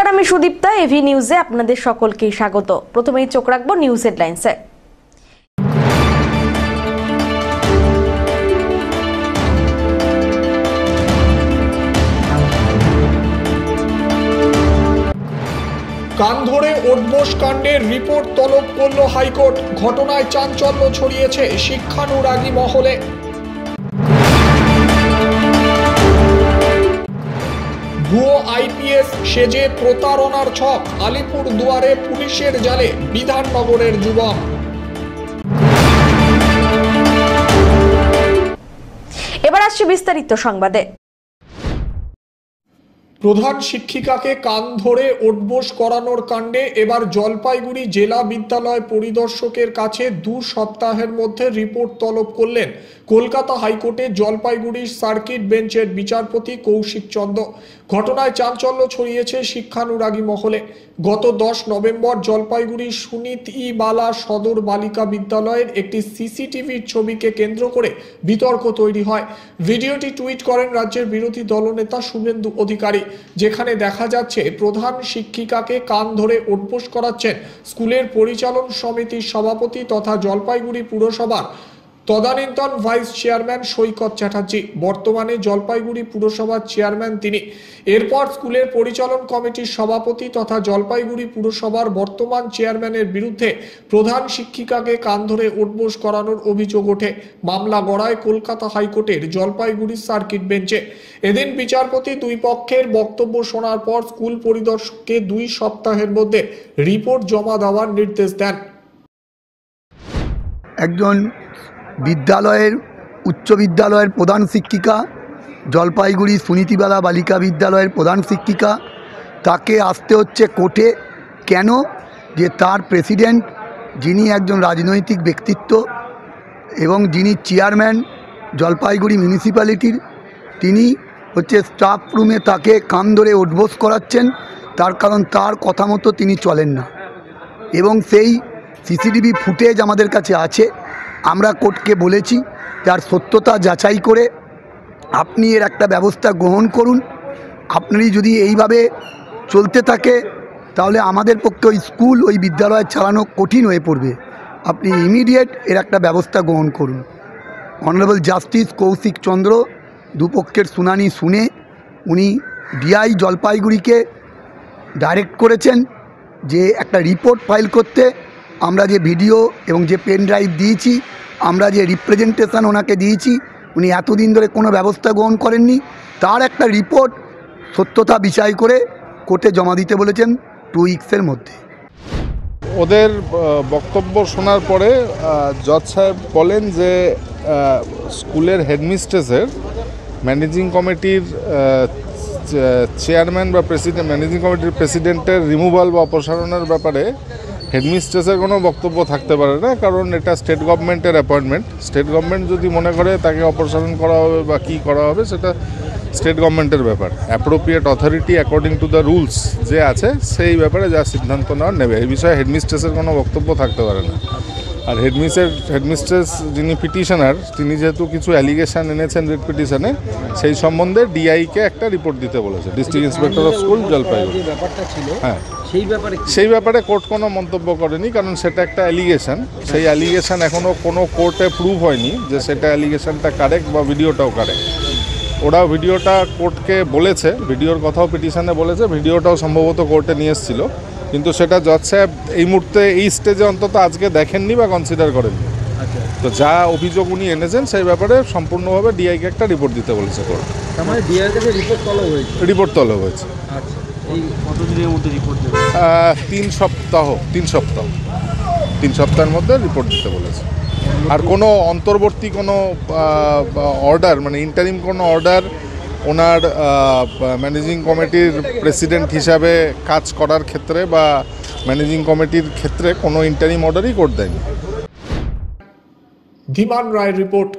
নমস্কার, আমি সুদীপ্তা। এভি নিউজে আপনাদের সকলকে স্বাগত। প্রথমেই চোখ রাখবো নিউজ হেডলাইন্সে। কান ধরে ওঠবোস কাণ্ডের রিপোর্ট তলব করল হাইকোর্ট। ঘটনায় চাঞ্চল্য ছড়িয়েছে শিক্ষানুরাগী মহলে। ভুয়ো আইপিএস সেজে প্রতারণার ছক, আলিপুর দুয়ারে পুলিশের জালে বিধাননগরের যুবক। এবার আসছে বিস্তারিত সংবাদে। প্রধান শিক্ষিকাকে কান ধরে ওঠবোস করানোর কাণ্ডে এবার জলপাইগুড়ি জেলা বিদ্যালয় পরিদর্শকের কাছে 2 সপ্তাহের মধ্যে রিপোর্ট তলব করলেন কলকাতা হাইকোর্টের জলপাইগুড়ি সার্কিট বেঞ্চের বিচারপতি কৌশিক চন্দ্র। ঘটনায় চাঞ্চল্য ছড়িয়েছে শিক্ষানুরাগী মহলে। গত 10 নভেম্বর জলপাইগুড়ির সুনীত ই বালা সদর বালিকা বিদ্যালয়ের একটি সিসিটিভির ছবিকে কেন্দ্র করে বিতর্ক তৈরি হয়। ভিডিওটি টুইট করেন রাজ্যের বিরোধী দলনেতা শুভেন্দু অধিকারী, যেখানে দেখা যাচ্ছে প্রধান শিক্ষিকাকে কান ধরে ওঠবোস করাচ্ছেন স্কুলের পরিচালন সমিতির সভাপতি তথা জলপাইগুড়ি পুরসভার তদানীন্তন ভাইস চেয়ারম্যান সৈকত চ্যাটার্জি। বর্তমানে জলপাইগুড়ি পুরসভার চেয়ারম্যান তিনি। এরপর স্কুলের পরিচালন কমিটির সভাপতি তথা জলপাইগুড়ি পুরসভার বর্তমান চেয়ারম্যানের বিরুদ্ধে প্রধান শিক্ষিকাকে কান ধরে ওঠবোস করানোর অভিযোগ ওঠে। মামলা গড়ায় কলকাতা হাইকোর্টের জলপাইগুড়ি সার্কিট বেঞ্চে। এদিন বিচারপতি 2 পক্ষের বক্তব্য শোনার পর স্কুল পরিদর্শককে 2 সপ্তাহের মধ্যে রিপোর্ট জমা দেওয়ার নির্দেশ দেন। একজন বিদ্যালয়ের উচ্চ বিদ্যালয়ের প্রধান শিক্ষিকা, জলপাইগুড়ি সুনীতিবালা বালিকা বিদ্যালয়ের প্রধান শিক্ষিকা, তাকে আসতে হচ্ছে কোর্টে। কেন? যে তার প্রেসিডেন্ট, যিনি একজন রাজনৈতিক ব্যক্তিত্ব এবং যিনি চেয়ারম্যান জলপাইগুড়ি মিউনিসিপ্যালিটির, তিনি হচ্ছে স্টাফ রুমে তাকে কান ধরে ওঠবোস করাচ্ছেন। তার কারণ তার কথা মতো তিনি চলেন না এবং সেই সিসিটিভি ফুটেজ আমাদের কাছে আছে। আমরা কোর্টকে বলেছি তার সত্যতা যাচাই করে আপনি এর একটা ব্যবস্থা গ্রহণ করুন। আপনি যদি এইভাবে চলতে থাকে তাহলে আমাদের পক্ষে ওই স্কুল, ওই বিদ্যালয় চালানো কঠিন হয়ে পড়বে। আপনি ইমিডিয়েট এর একটা ব্যবস্থা গ্রহণ করুন। অনারেবল জাস্টিস কৌশিক চন্দ্র দুপক্ষের শুনানি শুনে উনি ডিআই জলপাইগুড়িকে ডাইরেক্ট করেছেন যে একটা রিপোর্ট ফাইল করতে। আমরা যে ভিডিও এবং যে পেন ড্রাইভ দিয়েছি, আমরা যে রিপ্রেজেন্টেশন ওনাকে দিয়েছি, উনি এতদিন ধরে কোনো ব্যবস্থা গ্রহণ করেননি। তার একটা রিপোর্ট সত্যতা বিচার করে কোর্টে জমা দিতে বলেছেন 2 উইকসের মধ্যে। ওদের বক্তব্য শোনার পরে জজ সাহেব বলেন যে স্কুলের হেডমিস্ট্রেসের ম্যানেজিং কমিটির চেয়ারম্যান বা প্রেসিডেন্ট, ম্যানেজিং কমিটির প্রেসিডেন্টের রিমুভাল বা অপসারণের ব্যাপারে হেডমিস্ট্রেসের কোনো বক্তব্য থাকতে পারে না, কারণ এটা স্টেট গভর্নমেন্টের অ্যাপয়েন্টমেন্ট। স্টেট গভর্নমেন্ট যদি মনে করে তাকে অপসারণ করা হবে বা কী করা হবে সেটা স্টেট গভর্নমেন্টের ব্যাপার। Appropriate authority according to the rules যে আছে সেই ব্যাপারে যা সিদ্ধান্ত নেওয়ার নেবে। এই বিষয়ে হেডমিস্ট্রেসের কোনো বক্তব্য থাকতে পারে না। আর হেডমিস্ট্রেস যিনি পিটিশনার, তিনি যেহেতু কিছু অ্যালিগেশন এনেছেন রিট পিটিশনে, সেই সম্বন্ধে ডিআইকে একটা রিপোর্ট দিতে বলেছে, district inspector of school Jalpaiguri. হ্যাঁ, সেই ব্যাপারে কোর্ট কোনো মন্তব্য করেনি, কারণ সেটা একটা অ্যালিগেশন। সেই অ্যালিগেশন এখনও কোনো কোর্টে প্রুভ হয়নি যে সেটা অ্যালিগেশনটা কারেক্ট বা ভিডিওটাও কারেক্ট। ওরা ভিডিওটা কোর্টকে বলেছে, ভিডিওর কথাও পিটিশনে বলেছে, ভিডিওটাও সম্ভবত কোর্টে নিয়ে এসেছিল, কিন্তু সেটা জজ সাহেব এই মুহূর্তে এই স্টেজে অন্তত আজকে দেখেননি বা কনসিডার করেননি। তো যা অভিযোগ উনি এনেছেন সেই ব্যাপারে সম্পূর্ণভাবে ডিআইকে একটা রিপোর্ট দিতে বলেছে কোর্ট। তার মানে ডিআই কাছে রিপোর্ট তলব হয়েছে? রিপোর্ট তলব হয়েছে। আচ্ছা, এই কতদিনের মধ্যে রিপোর্ট দেবে? 3 সপ্তাহের মধ্যে রিপোর্ট দিতে বলেছে। আর কোনো অন্তর্বর্তী কোনো অর্ডার, মানে ইন্টারিম কোনো অর্ডার ওনার ম্যানেজিং কমিটির প্রেসিডেন্ট হিসাবে কাজ করার ক্ষেত্রে বা ম্যানেজিং কমিটির ক্ষেত্রে কোনো ইন্টারিম অর্ডারই কোর্ট দেয়নি। ধীমান রায় রিপোর্ট।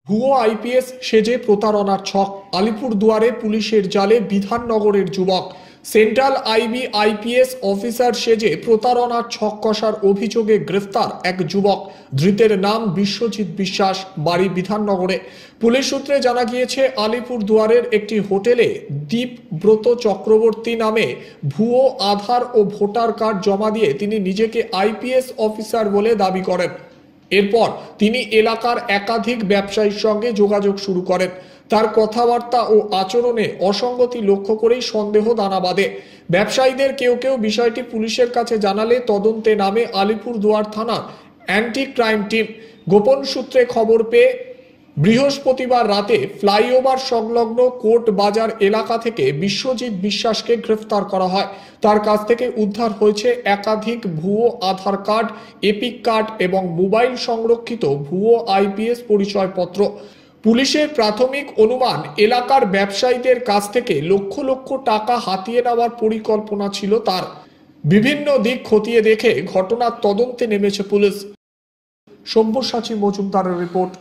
ভুয়ো আইপিএস সেজে প্রতারণার ছক, আলিপুর দুয়ারে পুলিশের জালে বিধাননগরের যুবক। সেন্ট্রাল আইবি আইপিএস অফিসার সেজে প্রতারণার ছক কষার অভিযোগে গ্রেফতার এক যুবক। ধৃতের নাম বিশ্বজিৎ বিশ্বাস, বাড়ি বিধাননগরে। পুলিশ সূত্রে জানা গিয়েছে, আলিপুরদুয়ারের একটি হোটেলে দীপব্রত চক্রবর্তী নামে ভুয়ো আধার ও ভোটার কার্ড জমা দিয়ে তিনি নিজেকে আইপিএস অফিসার বলে দাবি করেন। এরপর তিনি এলাকার একাধিক ব্যবসায়ীর সঙ্গে যোগাযোগ শুরু করেন। তার কথাবার্তা ও আচরণে অসঙ্গতি লক্ষ্য করেই সন্দেহ দানা বাঁধে। ব্যবসায়ীদের কেউ কেউ বিষয়টি পুলিশের কাছে জানালে তদন্তে নামে আলিপুরদুয়ার থানার অ্যান্টি ক্রাইম টিম। গোপন সূত্রে খবর পেয়ে বৃহস্পতিবার রাতে ফ্লাইওভার সংলগ্ন কোর্ট বাজার এলাকা থেকে বিশ্বজিৎ বিশ্বাসকে গ্রেফতার করা হয়। তার কাছ থেকে উদ্ধার হয়েছে একাধিক ভুয়ো আধার কার্ড, এপিক কার্ড এবং মোবাইল সংরক্ষিত ভুয়ো আইপিএস পরিচয়পত্র। পুলিশের প্রাথমিক অনুমান, এলাকার ব্যবসায়ীদের কাছ থেকে লক্ষ লক্ষ টাকা হাতিয়ে নেওয়ার পরিকল্পনা ছিল তার। বিভিন্ন দিক খতিয়ে দেখে ঘটনার তদন্তে নেমেছে পুলিশ। সব্যসাচী মজুমদারের রিপোর্ট।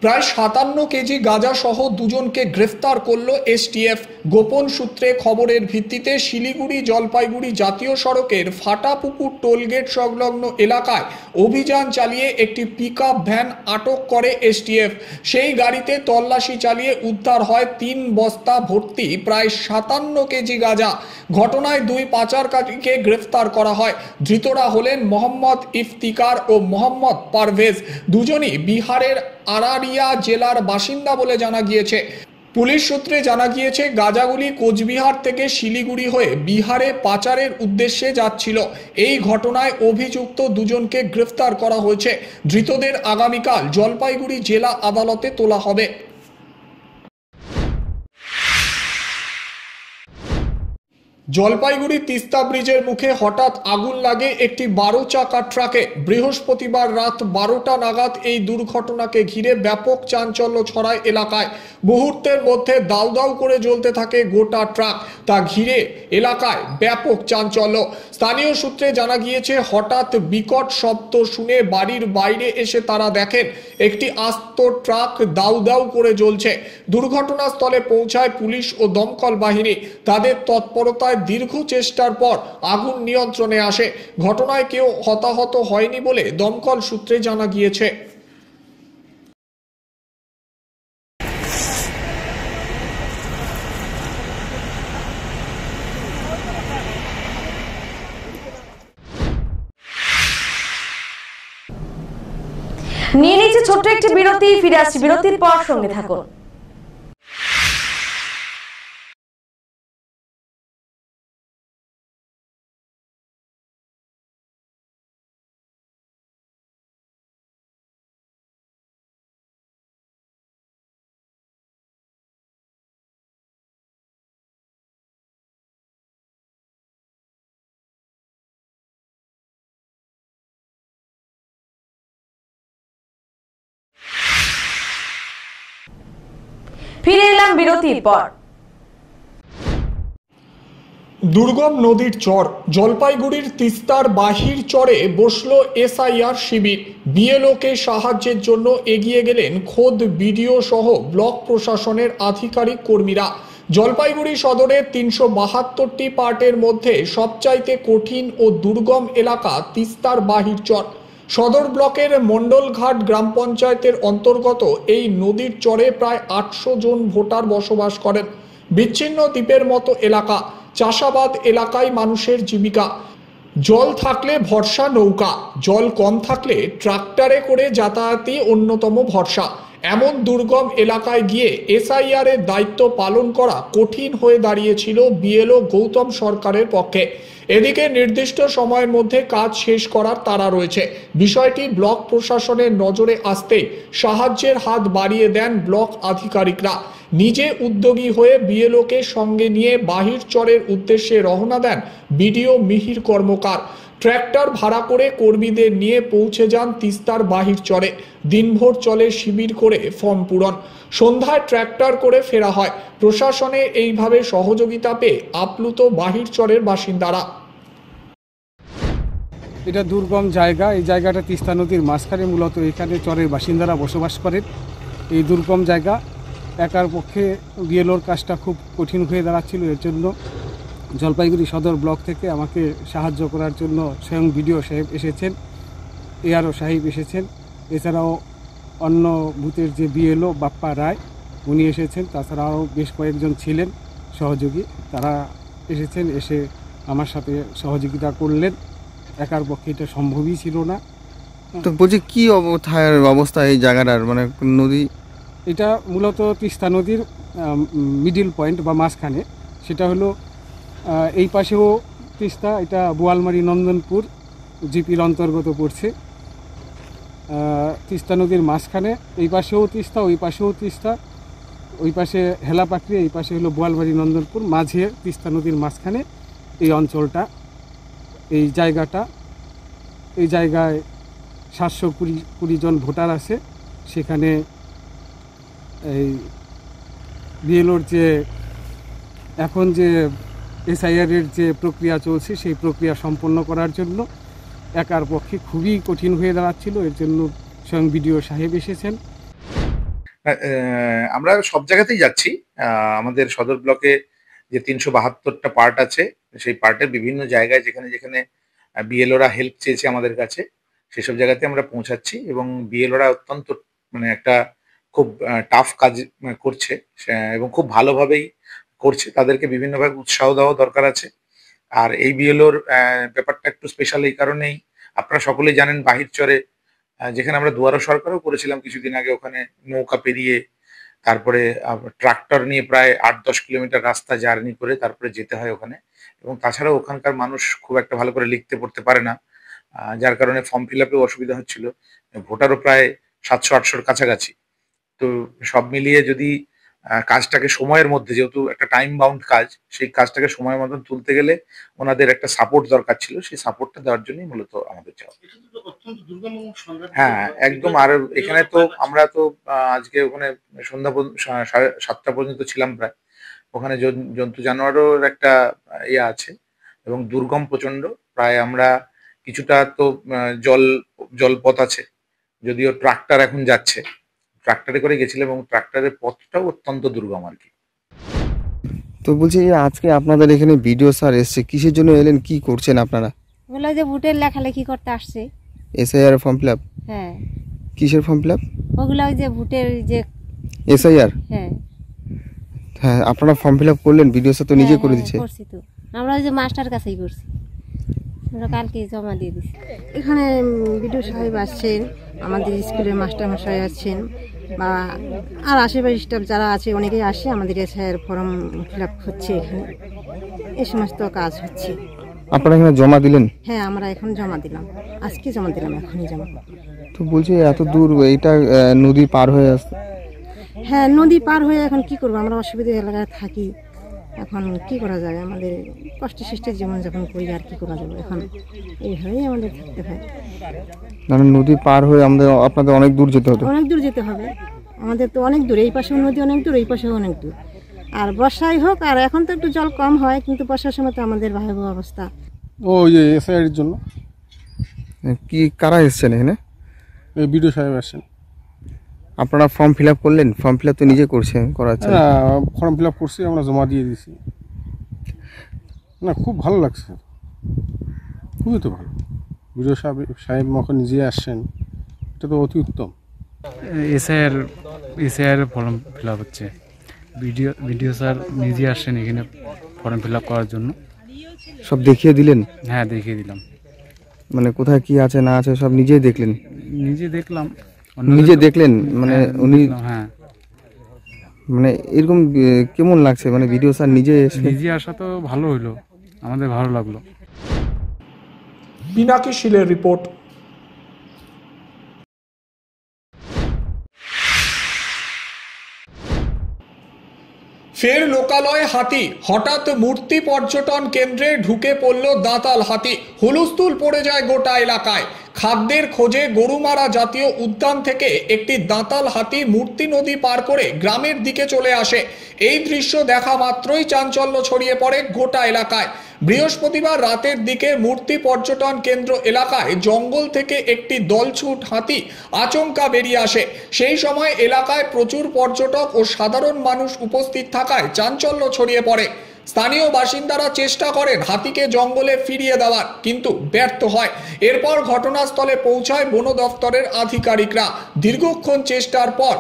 প্রায় 57 কেজি গাঁজা সহ দুজনকে গ্রেফতার করল এসটিএফ। গোপন সূত্রে খবরের ভিত্তিতে শিলিগুড়ি জলপাইগুড়ি জাতীয় সড়কের ফাটাপুকুর টোলগেট সংলগ্ন এলাকায় অভিযান চালিয়ে একটি পিকআপ ভ্যান আটক করে এসটিএফ। সেই গাড়িতে তল্লাশি চালিয়ে উদ্ধার হয় 3 বস্তা ভর্তি প্রায় 57 কেজি গাঁজা। ঘটনায় 2 পাচারকারীকে গ্রেফতার করা হয়। ধৃতরা হলেন মোহাম্মদ ইফতিকার ও মোহাম্মদ পারভেজ। দুজনই বিহারের আরারিয়া জেলার বাসিন্দা বলে জানা গিয়েছে। পুলিশ সূত্রে জানা গিয়েছে, গাঁজাগুলি কোচবিহার থেকে শিলিগুড়ি হয়ে বিহারে পাচারের উদ্দেশ্যে যাচ্ছিল। এই ঘটনায় অভিযুক্ত দুজনকে গ্রেফতার করা হয়েছে। ধৃতদের আগামীকাল জলপাইগুড়ি জেলা আদালতে তোলা হবে। জলপাইগুড়ি তিস্তা ব্রিজের মুখে হঠাৎ আগুন লাগে একটি 12 চাকা ট্রাকে। বৃহস্পতিবার রাত 12টা নাগাদ এই দুর্ঘটনাকে ঘিরে ব্যাপক চাঞ্চল্য ছড়ায় এলাকায়। মুহূর্তের মধ্যে দাউ দাউ করে জ্বলতে থাকে গোটা ট্রাক। তা ঘিরে এলাকায় ব্যাপক চাঞ্চল্য। স্থানীয় সূত্রে জানা গিয়েছে, হঠাৎ বিকট শব্দ শুনে বাড়ির বাইরে এসে তারা দেখেন একটি আস্ত ট্রাক দাউ দাউ করে জ্বলছে। দুর্ঘটনাস্থলে পৌঁছায় পুলিশ ও দমকল বাহিনী। তাদের তৎপরতায় দীর্ঘ চেষ্টার পর আগুন নিয়ন্ত্রণে আসে। ঘটনায় কেউ হতাহত হয়নি বলে দমকল সূত্রে জানা গিয়েছে। নিয়ে নিচ্ছে ছোট্ট একটি বিরতি। ফিরে আসছি বিরতির পর, সঙ্গে থাকুন। ফিরে এলাম বিরতির পর। দুর্গম নদীর চর জলপাইগুড়ির তিস্তার বাহির চরে বসলো এসআইআর শিবির। বিএলওকে সাহায্যের জন্য এগিয়ে গেলেন খোদ বিডিও সহ ব্লক প্রশাসনের আধিকারিক কর্মীরা। জলপাইগুড়ি সদরের 372টি পার্টের মধ্যে সবচাইতে কঠিন ও দুর্গম এলাকা তিস্তার বাহির চর। সদর ব্লকের মণ্ডলঘাট গ্রাম পঞ্চায়েতের অন্তর্গত এই নদীর চরে প্রায় 800 জন ভোটার বসবাস করেন। বিচ্ছিন্ন দ্বীপের মতো এলাকা। চাষাবাদ এলাকায় মানুষের জীবিকা। জল থাকলে ভরসা নৌকা, জল কম থাকলে ট্রাক্টরে করে যাতায়াতই অন্যতম ভরসা। এমন দুর্গম এলাকায় গিয়ে এসআইআর এর দায়িত্ব পালন করা কঠিন হয়ে দাঁড়িয়েছিল বিএলও গৌতম সরকারের পক্ষে। এদিকে নির্দিষ্ট সময়ের মধ্যে কাজ শেষ করার তাড়া রয়েছে। বিষয়টি ব্লক প্রশাসনের নজরে আসতেই সাহায্যের হাত বাড়িয়ে দেন ব্লক আধিকারিকরা। নিজে উদ্যোগী হয়ে বিএলওকে সঙ্গে নিয়ে বাহির চরের উদ্দেশ্যে রওনা দেন বিডিও মিহির কর্মকার। ট্র্যাক্টর ভাড়া করে কর্মীদের নিয়ে পৌঁছে যান তিস্তার বাহির চরে। দিনভর চলে শিবির করে ফর্ম পূরণ। সন্ধ্যায় ট্র্যাক্টর করে ফেরা হয়। প্রশাসনের এইভাবে সহযোগিতা পেয়ে আপ্লুত বাহির চরের বাসিন্দারা। এটা দুর্গম জায়গা। এই জায়গাটা তিস্তা নদীর মাঝখানে, মূলত এখানে চরের বাসিন্দারা বসবাস করেন। এই দুর্গম জায়গা একার পক্ষে বিএলওর কাজটা খুব কঠিন হয়ে দাঁড়াচ্ছিল। এর জন্য জলপাইগুড়ি সদর ব্লক থেকে আমাকে সাহায্য করার জন্য স্বয়ং বিডিও সাহেব এসেছেন, এআরও সাহেব এসেছেন, এছাড়াও অন্য বুথের যে বিএলও বাপ্পা রায় উনি এসেছেন, তাছাড়াও বেশ কয়েকজন ছিলেন সহযোগী, তারা এসেছেন, এসে আমার সাথে সহযোগিতা করলেন। একার পক্ষে এটা সম্ভবই ছিল না। তো বলছি কি অবস্থা এই জায়গাটার, মানে নদী? এটা মূলত তিস্তা নদীর মিডিল পয়েন্ট বা মাঝখানে। সেটা হলো এই পাশেও তিস্তা, এটা বোয়ালমারি নন্দনপুর জিপির অন্তর্গত পড়ছে। তিস্তা নদীর মাঝখানে এই পাশেও তিস্তা, ওই পাশেও তিস্তা, ওই পাশে হেলাপাকড়ি, এই পাশে হলো বোয়ালমারি নন্দনপুর, মাঝে তিস্তা নদীর মাঝখানে এই অঞ্চলটা, এই জায়গাটা। এই জায়গায় 720 জন ভোটার আছে। সেখানে এই বিএলওর যে এখন যে এসআইআরের যে প্রক্রিয়া চলছে সেই প্রক্রিয়া সম্পন্ন করার জন্য একার পক্ষে খুবই কঠিন হয়ে দাঁড়াচ্ছিল। এর জন্য স্বয়ং বিডিও সাহেব এসেছেন। আমরা সব জায়গাতেই যাচ্ছি। আমাদের সদর ব্লকে যে 372টা পার্ট আছে সেই পার্টের বিভিন্ন জায়গায় যেখানে যেখানে বিএলওরা হেল্প চেয়েছে আমাদের কাছে, সেসব জায়গাতে আমরা পৌঁছাচ্ছি এবং বিএলওরা অত্যন্ত মানে একটা খুব টাফ কাজ করছে এবং খুব ভালোভাবেই করছে। তাদেরকে বিভিন্নভাবে উৎসাহ দেওয়া দরকার আছে। আর এই বিএলওর ব্যাপারটা একটু স্পেশাল এই কারণেই, আপনারা সকলেই জানেন বাহিরচরে যেখানে আমরা দুয়ারো সরকারও করেছিলাম কিছুদিন আগে, ওখানে নৌকা পেরিয়ে তারপরে ট্রাক্টর নিয়ে প্রায় 8-10 কিলোমিটার রাস্তা জার্নি করে তারপরে যেতে হয় ওখানে। এবং তাছাড়াও ওখানকার মানুষ খুব একটা ভালো করে লিখতে পড়তে পারে না, যার কারণে ফর্ম ফিল আপেও অসুবিধা হচ্ছিল। ভোটারও প্রায় 700-800-র কাছাকাছি। তো সব মিলিয়ে যদি কাজটাকে সময়ের মধ্যে, যেহেতু একটা টাইম বাউন্ড কাজ, সেই কাজটাকে সময়ের মতন তুলতে গেলে ওনাদের একটা সাপোর্ট দরকার ছিল। সেই সাপোর্টটা দেওয়ার জন্যই মূলত আমাদের যাওয়া। হ্যাঁ একদম। আর এখানে তো আমরা তো আজকে ওখানে সন্ধ্যা 7টা পর্যন্ত ছিলাম প্রায়। ওখানে জন্তু জানোয়ারের একটা ইয়ে আছে এবং দুর্গম প্রচন্ড। প্রায় আমরা কিছুটা তো জলপথ আছে, যদিও ট্রাক্টর এখন যাচ্ছে, ট্রাক্টরে করে গেছিলাম এবং ট্রাক্টরের পথটাও অত্যন্ত দুর্গম আর কি। তো বলছি আজকে আপনাদের এখানে বিডিও স্যার এসছে, কিসের জন্য এলেন, কি করছেন আপনারা? বলে যে ভোটের লেখালেখি করতে আসছে। SIR form fill up? হ্যাঁ। কিসের ফর্ম ফিল আপ? ওগুলো ওই যে ভোটের যে এসআইআর। হ্যাঁ হ্যাঁ, আপনারা ফর্ম ফিল আপ করলেন? বিডিও স্যার তো নিজে করে দিচ্ছে। করছি তো আমরা, ওই যে মাস্টার কাছেই করছি, আমরা কালকে জমা দিয়ে দিচ্ছি। এখানে বিডিও সাহেব আসছেন, আমাদের স্কুলের মাস্টার মশাই আসছেন, বা আর আশেপাশে স্টাফ যারা আছে অনেকেই আসে। আমাদের এসআইআর ফর্ম ফিল আপ হচ্ছে, এখানে এই সমস্ত কাজ হচ্ছে। আপনারা এখানে জমা দিলেন? হ্যাঁ আমরা এখন জমা দিলাম, আজকে জমা দিলাম, এখনই জমা। তো বলছি এত দূর এইটা নদী পার হয়ে আসছে? হ্যাঁ নদী পার হয়ে এখন কি করবো, আমরা অসুবিধা এলাকায় থাকি, এখন কি করা যাবে, আমাদের কষ্টে সৃষ্টির জীবনযাপন করি, আর কি করা যাবে, এখন এইভাবেই আমাদের থাকতে হয়। মানে নদী পার হয়ে আপনাদের অনেক দূর যেতে হতো? অনেক দূর যেতে হবে আমাদের, তো অনেক দূর, এই পাশেও নদী অনেক দূর, এই পাশেও অনেক দূর। আর বর্ষায় হোক, আর এখন তো একটু জল কম হয়, কিন্তু বর্ষার সময় তো আমাদের ভয়াবহ অবস্থা। ওই যে এসআইআর এর জন্য কি কারা এসছেন এখানে? বিডিও সাহেব আসছেন। আপনারা ফর্ম ফিল আপ করলেন? ফর্ম ফিল আপ তো নিজে করছেন, করাচ্ছেন? ফর্ম ফিল আপ করছি, আমরা জমা দিয়ে দিছি। না খুব ভালো লাগছে, খুবই তো ভালো। বিডিও সাহেব যখন নিজে আসছেন, এটা তো অতি উত্তম। এসআইআর ফর্ম ফিল আপ হচ্ছে, বিডিও স্যার নিজে আসছেন এখানে ফর্ম ফিল আপ করার জন্য। সব দেখিয়ে দিলেন? হ্যাঁ দেখিয়ে দিলাম। মানে কোথায় কি আছে না আছে সব নিজেই দেখলেন? নিজে দেখলাম। নিজে দেখলেন মানে উনি? হ্যাঁ। মানে এরকম কেমন লাগছে, মানে ভিডিও স্যার নিজে আসা তো ভালো হইলো, আমাদের ভালো লাগলো। পিনাকি শীলের রিপোর্ট। ফের লোকালয়ে হাতি, হঠাৎ মূর্তি পর্যটন কেন্দ্রে ঢুকে পড়ল দাঁতাল হাতি, হুলস্থুল পড়ে যায় গোটা এলাকায়। খাদ্যের খোঁজে গরুমারা জাতীয় উদ্যান থেকে একটি দাঁতাল হাতি মূর্তি নদী পার করে গ্রামের দিকে চলে আসে। এই দৃশ্য দেখা মাত্রই চাঞ্চল্য ছড়িয়ে পড়ে গোটা এলাকায়। বৃহস্পতিবার রাতের দিকে মূর্তি পর্যটন কেন্দ্র এলাকায় জঙ্গল থেকে একটি দলছুট হাতি আচমকা বেরিয়ে আসে। সেই সময় এলাকায় প্রচুর পর্যটক ও সাধারণ মানুষ উপস্থিত থাকায় চাঞ্চল্য ছড়িয়ে পড়ে। স্থানীয় বাসিন্দারা চেষ্টা করেন হাতিকে জঙ্গলে ফিরিয়ে দেওয়ার, কিন্তু ব্যর্থ হয়। এরপর ঘটনাস্থলে পৌঁছায় বন দপ্তরের আধিকারিকরা। দীর্ঘক্ষণ চেষ্টার পর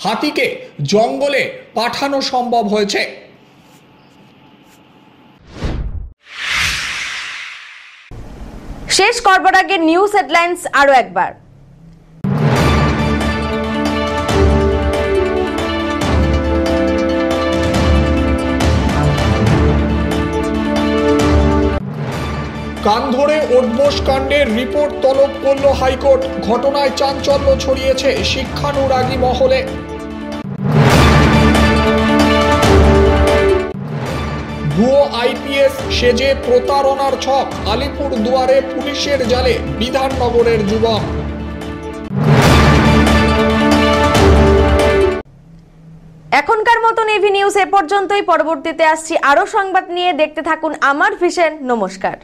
হাতিকে জঙ্গলে পাঠানো সম্ভব হয়েছে। শেষ করবার আগে নিউজ হেডলাইন্স আরো একবার। কান ধরে ওঠবোস কাণ্ডের রিপোর্ট তলব করল হাইকোর্ট। ঘটনায় চাঞ্চল্য ছড়িয়েছে শিক্ষানুরাগী মহলে। ভুয়ো আইপিএস সেজে প্রতারণার ছক, আলিপুর দুয়ারে পুলিশের জালে বিধাননগরের যুবক। এখনকার মতন এভি নিউজ এ পর্যন্তই। পরবর্তীতে আসছি আরো সংবাদ নিয়ে। দেখতে থাকুন আমার ভিশন। নমস্কার।